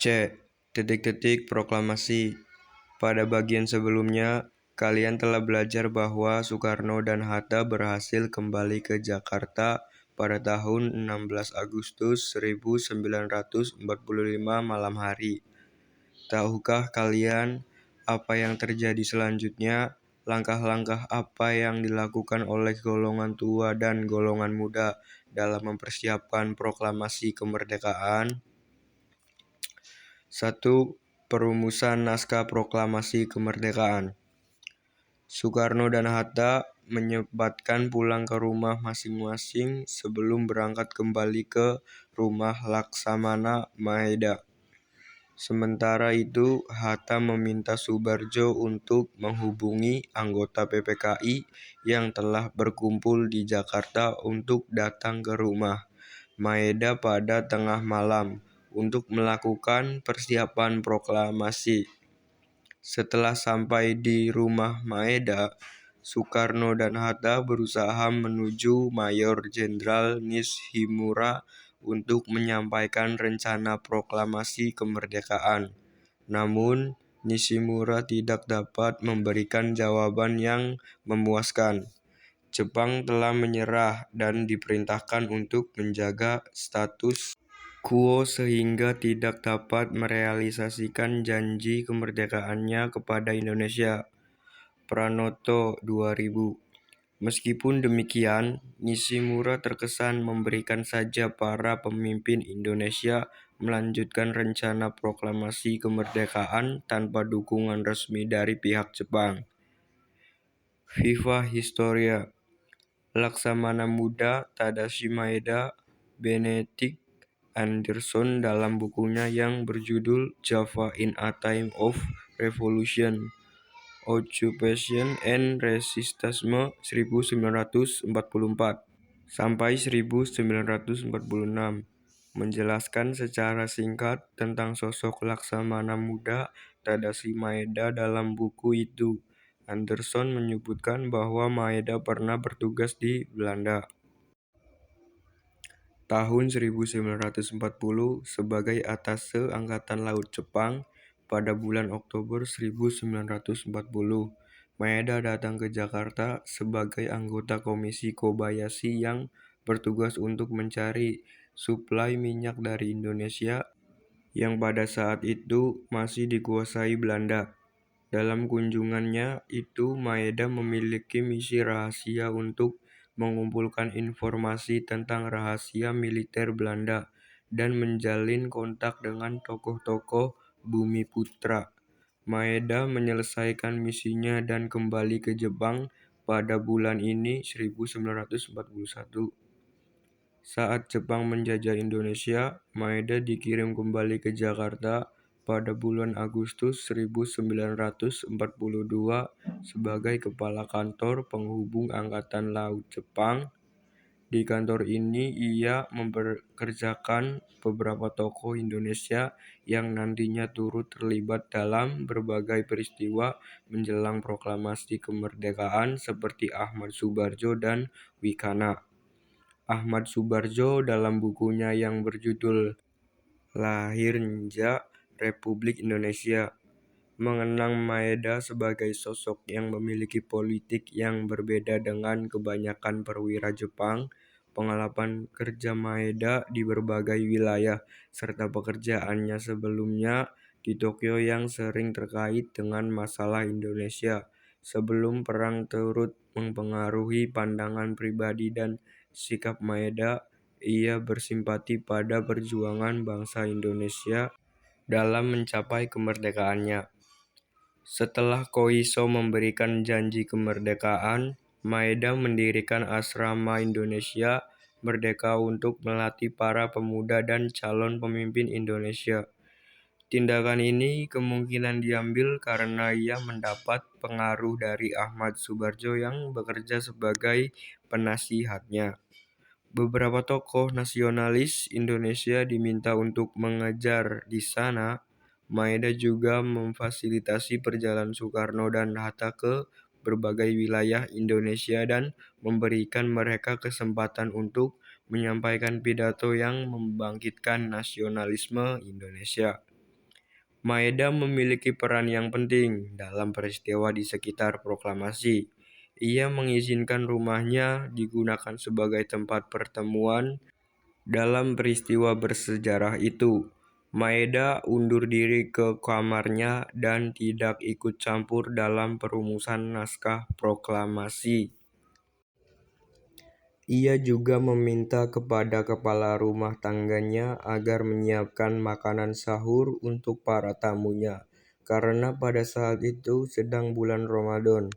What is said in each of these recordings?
C. Detik-detik proklamasi. Pada bagian sebelumnya, kalian telah belajar bahwa Soekarno dan Hatta berhasil kembali ke Jakarta pada tahun 16 Agustus 1945 malam hari. Tahukah kalian apa yang terjadi selanjutnya? Langkah-langkah apa yang dilakukan oleh golongan tua dan golongan muda dalam mempersiapkan proklamasi kemerdekaan? 1. Perumusan naskah proklamasi kemerdekaan. Soekarno dan Hatta menyempatkan pulang ke rumah masing-masing sebelum berangkat kembali ke rumah Laksamana Maeda. Sementara itu, Hatta meminta Soebardjo untuk menghubungi anggota PPKI yang telah berkumpul di Jakarta untuk datang ke rumah Maeda pada tengah malam untuk melakukan persiapan proklamasi. Setelah sampai di rumah Maeda, Soekarno dan Hatta berusaha menuju Mayor Jenderal Nishimura untuk menyampaikan rencana proklamasi kemerdekaan. Namun, Nishimura tidak dapat memberikan jawaban yang memuaskan. Jepang telah menyerah dan diperintahkan untuk menjaga status quo sehingga tidak dapat merealisasikan janji kemerdekaannya kepada Indonesia. Pranoto 2000. Meskipun demikian, Nishimura terkesan memberikan saja para pemimpin Indonesia melanjutkan rencana proklamasi kemerdekaan tanpa dukungan resmi dari pihak Jepang. Viva Historia. Laksamana Muda Tadashi Maeda, Benedict Anderson dalam bukunya yang berjudul Java in a Time of Revolution, Occupation and Resistance 1944 sampai 1946 menjelaskan secara singkat tentang sosok Laksamana Muda Tadashi Maeda dalam buku itu. Anderson menyebutkan bahwa Maeda pernah bertugas di Belanda tahun 1940 sebagai atase Angkatan Laut Jepang. Pada bulan Oktober 1940, Maeda datang ke Jakarta sebagai anggota Komisi Kobayashi yang bertugas untuk mencari suplai minyak dari Indonesia yang pada saat itu masih dikuasai Belanda. Dalam kunjungannya itu, Maeda memiliki misi rahasia untuk mengumpulkan informasi tentang rahasia militer Belanda dan menjalin kontak dengan tokoh-tokoh Bumiputra. Maeda menyelesaikan misinya dan kembali ke Jepang pada bulan ini 1941. Saat Jepang menjajah Indonesia, Maeda dikirim kembali ke Jakarta pada bulan Agustus 1942 sebagai Kepala Kantor Penghubung Angkatan Laut Jepang. Di kantor ini ia mempekerjakan beberapa tokoh Indonesia yang nantinya turut terlibat dalam berbagai peristiwa menjelang proklamasi kemerdekaan seperti Ahmad Soebardjo dan Wikana. Ahmad Soebardjo dalam bukunya yang berjudul Lahirnya Republik Indonesia mengenang Maeda sebagai sosok yang memiliki politik yang berbeda dengan kebanyakan perwira Jepang. Pengalaman kerja Maeda di berbagai wilayah serta pekerjaannya sebelumnya di Tokyo yang sering terkait dengan masalah Indonesia sebelum perang turut mempengaruhi pandangan pribadi dan sikap Maeda. Ia bersimpati pada perjuangan bangsa Indonesia dalam mencapai kemerdekaannya. Setelah Koiso memberikan janji kemerdekaan, Maeda mendirikan Asrama Indonesia Merdeka untuk melatih para pemuda dan calon pemimpin Indonesia. Tindakan ini kemungkinan diambil karena ia mendapat pengaruh dari Ahmad Soebardjo yang bekerja sebagai penasihatnya. Beberapa tokoh nasionalis Indonesia diminta untuk mengajar di sana. Maeda juga memfasilitasi perjalanan Soekarno dan Hatta ke berbagai wilayah Indonesia dan memberikan mereka kesempatan untuk menyampaikan pidato yang membangkitkan nasionalisme Indonesia. Maeda memiliki peran yang penting dalam peristiwa di sekitar proklamasi. Ia mengizinkan rumahnya digunakan sebagai tempat pertemuan dalam peristiwa bersejarah itu. Maeda undur diri ke kamarnya dan tidak ikut campur dalam perumusan naskah proklamasi. Ia juga meminta kepada kepala rumah tangganya agar menyiapkan makanan sahur untuk para tamunya, karena pada saat itu sedang bulan Ramadan.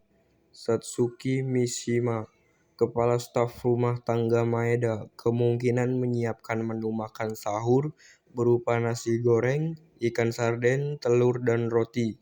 Satsuki Mishima, kepala staf rumah tangga Maeda, kemungkinan menyiapkan menu makan sahur berupa nasi goreng, ikan sarden, telur, dan roti.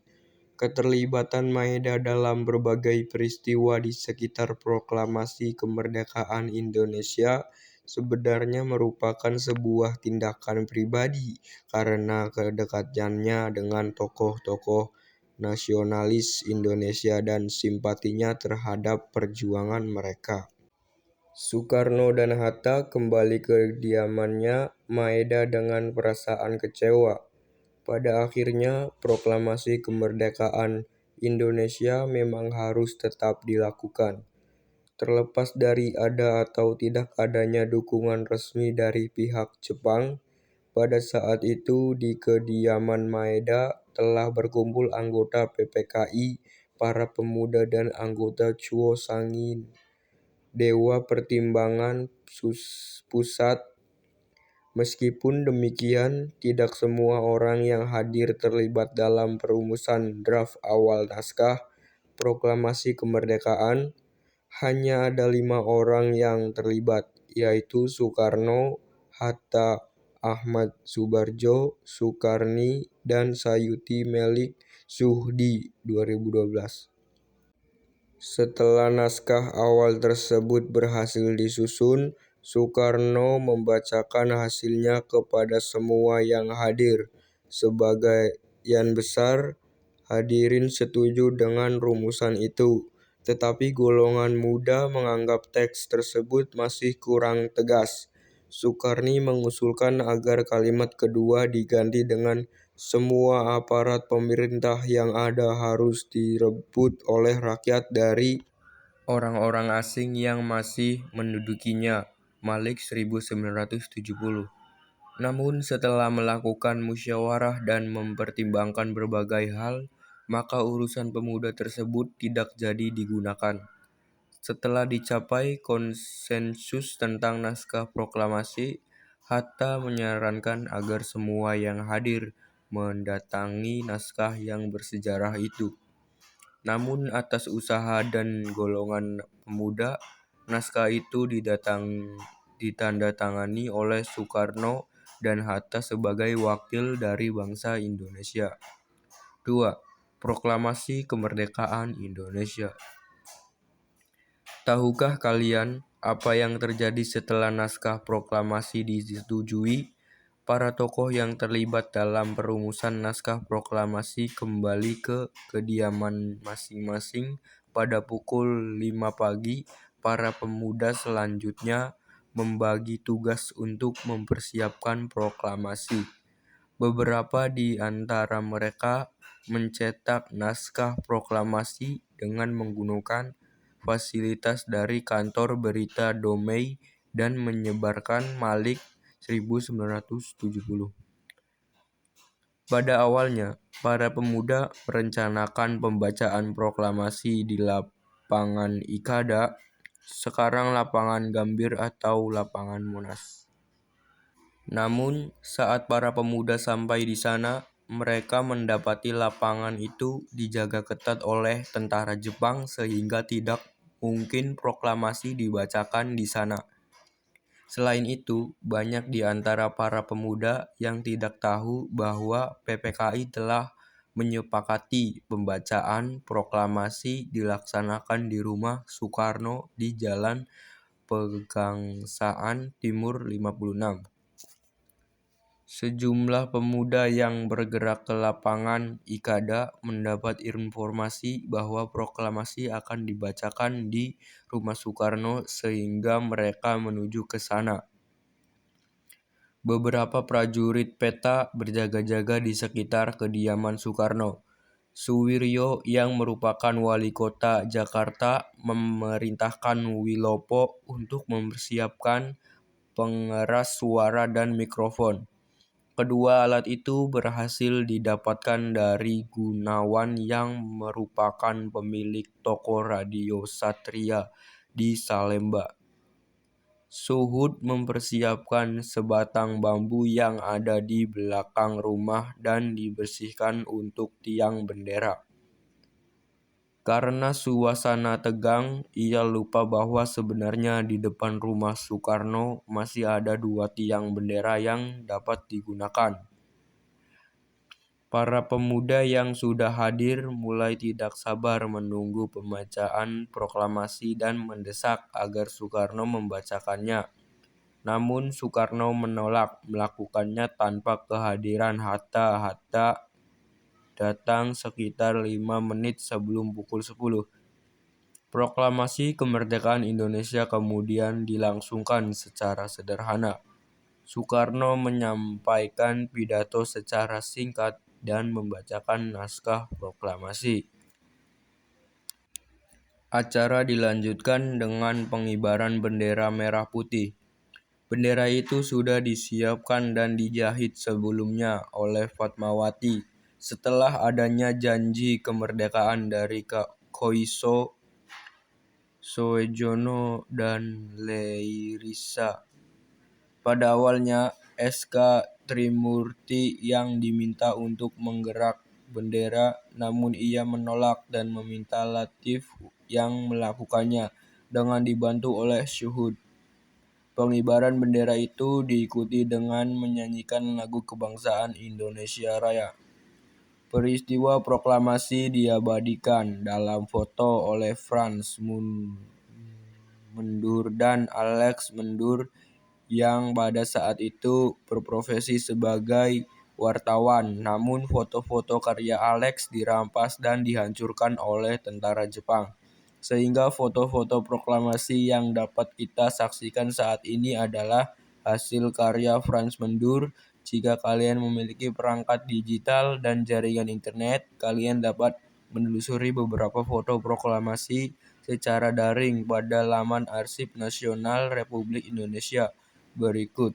Keterlibatan Maeda dalam berbagai peristiwa di sekitar proklamasi kemerdekaan Indonesia sebenarnya merupakan sebuah tindakan pribadi karena kedekatannya dengan tokoh-tokoh nasionalis Indonesia dan simpatinya terhadap perjuangan mereka. Soekarno dan Hatta kembali ke kediamannya Maeda dengan perasaan kecewa. Pada akhirnya, proklamasi kemerdekaan Indonesia memang harus tetap dilakukan. Terlepas dari ada atau tidak adanya dukungan resmi dari pihak Jepang, pada saat itu di kediaman Maeda telah berkumpul anggota PPKI, para pemuda dan anggota Chuo Sangin, Dewa Pertimbangan Pusat. Meskipun demikian, tidak semua orang yang hadir terlibat dalam perumusan draft awal naskah proklamasi kemerdekaan. Hanya ada 5 orang yang terlibat, yaitu Soekarno, Hatta, Ahmad Subarjo, Sukarni, dan Sayuti Melik Suhdi 2012. Setelah naskah awal tersebut berhasil disusun, Soekarno membacakan hasilnya kepada semua yang hadir. Sebagian besar hadirin setuju dengan rumusan itu, tetapi golongan muda menganggap teks tersebut masih kurang tegas. Sukarni mengusulkan agar kalimat kedua diganti dengan semua aparat pemerintah yang ada harus direbut oleh rakyat dari orang-orang asing yang masih mendudukinya. Malik 1970. Namun setelah melakukan musyawarah dan mempertimbangkan berbagai hal, maka urusan pemuda tersebut tidak jadi digunakan. Setelah dicapai konsensus tentang naskah proklamasi, Hatta menyarankan agar semua yang hadir mendatangi naskah yang bersejarah itu. Namun atas usaha dan golongan pemuda, naskah itu ditandatangani oleh Soekarno dan Hatta sebagai wakil dari bangsa Indonesia. 2. Proklamasi Kemerdekaan Indonesia. Tahukah kalian apa yang terjadi setelah naskah proklamasi disetujui? Para tokoh yang terlibat dalam perumusan naskah proklamasi kembali ke kediaman masing-masing pada pukul 5 pagi. Para pemuda selanjutnya membagi tugas untuk mempersiapkan proklamasi. Beberapa di antara mereka mencetak naskah proklamasi dengan menggunakan fasilitas dari kantor berita Domei dan menyebarkan Malik 1970. Pada awalnya, para pemuda merencanakan pembacaan proklamasi di lapangan Ikada, sekarang lapangan Gambir atau lapangan Monas. Namun, saat para pemuda sampai di sana, mereka mendapati lapangan itu dijaga ketat oleh tentara Jepang sehingga tidak mungkin proklamasi dibacakan di sana. Selain itu, banyak di antara para pemuda yang tidak tahu bahwa PPKI telah menyepakati pembacaan proklamasi dilaksanakan di rumah Soekarno di Jalan Pegangsaan Timur 56. Sejumlah pemuda yang bergerak ke lapangan Ikada mendapat informasi bahwa proklamasi akan dibacakan di rumah Soekarno sehingga mereka menuju ke sana. Beberapa prajurit peta berjaga-jaga di sekitar kediaman Soekarno. Suwiryo yang merupakan wali kota Jakarta memerintahkan Wilopo untuk mempersiapkan pengeras suara dan mikrofon. Kedua alat itu berhasil didapatkan dari Gunawan yang merupakan pemilik toko radio Satria di Salemba. Suhud mempersiapkan sebatang bambu yang ada di belakang rumah dan dibersihkan untuk tiang bendera. Karena suasana tegang, ia lupa bahwa sebenarnya di depan rumah Soekarno masih ada 2 tiang bendera yang dapat digunakan. Para pemuda yang sudah hadir mulai tidak sabar menunggu pembacaan proklamasi dan mendesak agar Soekarno membacakannya. Namun Soekarno menolak melakukannya tanpa kehadiran Hatta. Hatta datang sekitar 5 menit sebelum pukul 10. Proklamasi kemerdekaan Indonesia kemudian dilangsungkan secara sederhana. Soekarno menyampaikan pidato secara singkat dan membacakan naskah proklamasi. Acara dilanjutkan dengan pengibaran bendera merah putih. Bendera itu sudah disiapkan dan dijahit sebelumnya oleh Fatmawati setelah adanya janji kemerdekaan dari Koiso, Soejono, dan Leirisa. Pada awalnya, SK Trimurti yang diminta untuk menggerak bendera, namun ia menolak dan meminta Latif yang melakukannya dengan dibantu oleh Syuhud. Pengibaran bendera itu diikuti dengan menyanyikan lagu kebangsaan Indonesia Raya. Peristiwa proklamasi diabadikan dalam foto oleh Frans Mendur dan Alex Mendur yang pada saat itu berprofesi sebagai wartawan. Namun foto-foto karya Alex dirampas dan dihancurkan oleh tentara Jepang. Sehingga foto-foto proklamasi yang dapat kita saksikan saat ini adalah hasil karya Frans Mendur. Jika kalian memiliki perangkat digital dan jaringan internet, kalian dapat menelusuri beberapa foto proklamasi secara daring pada laman Arsip Nasional Republik Indonesia berikut.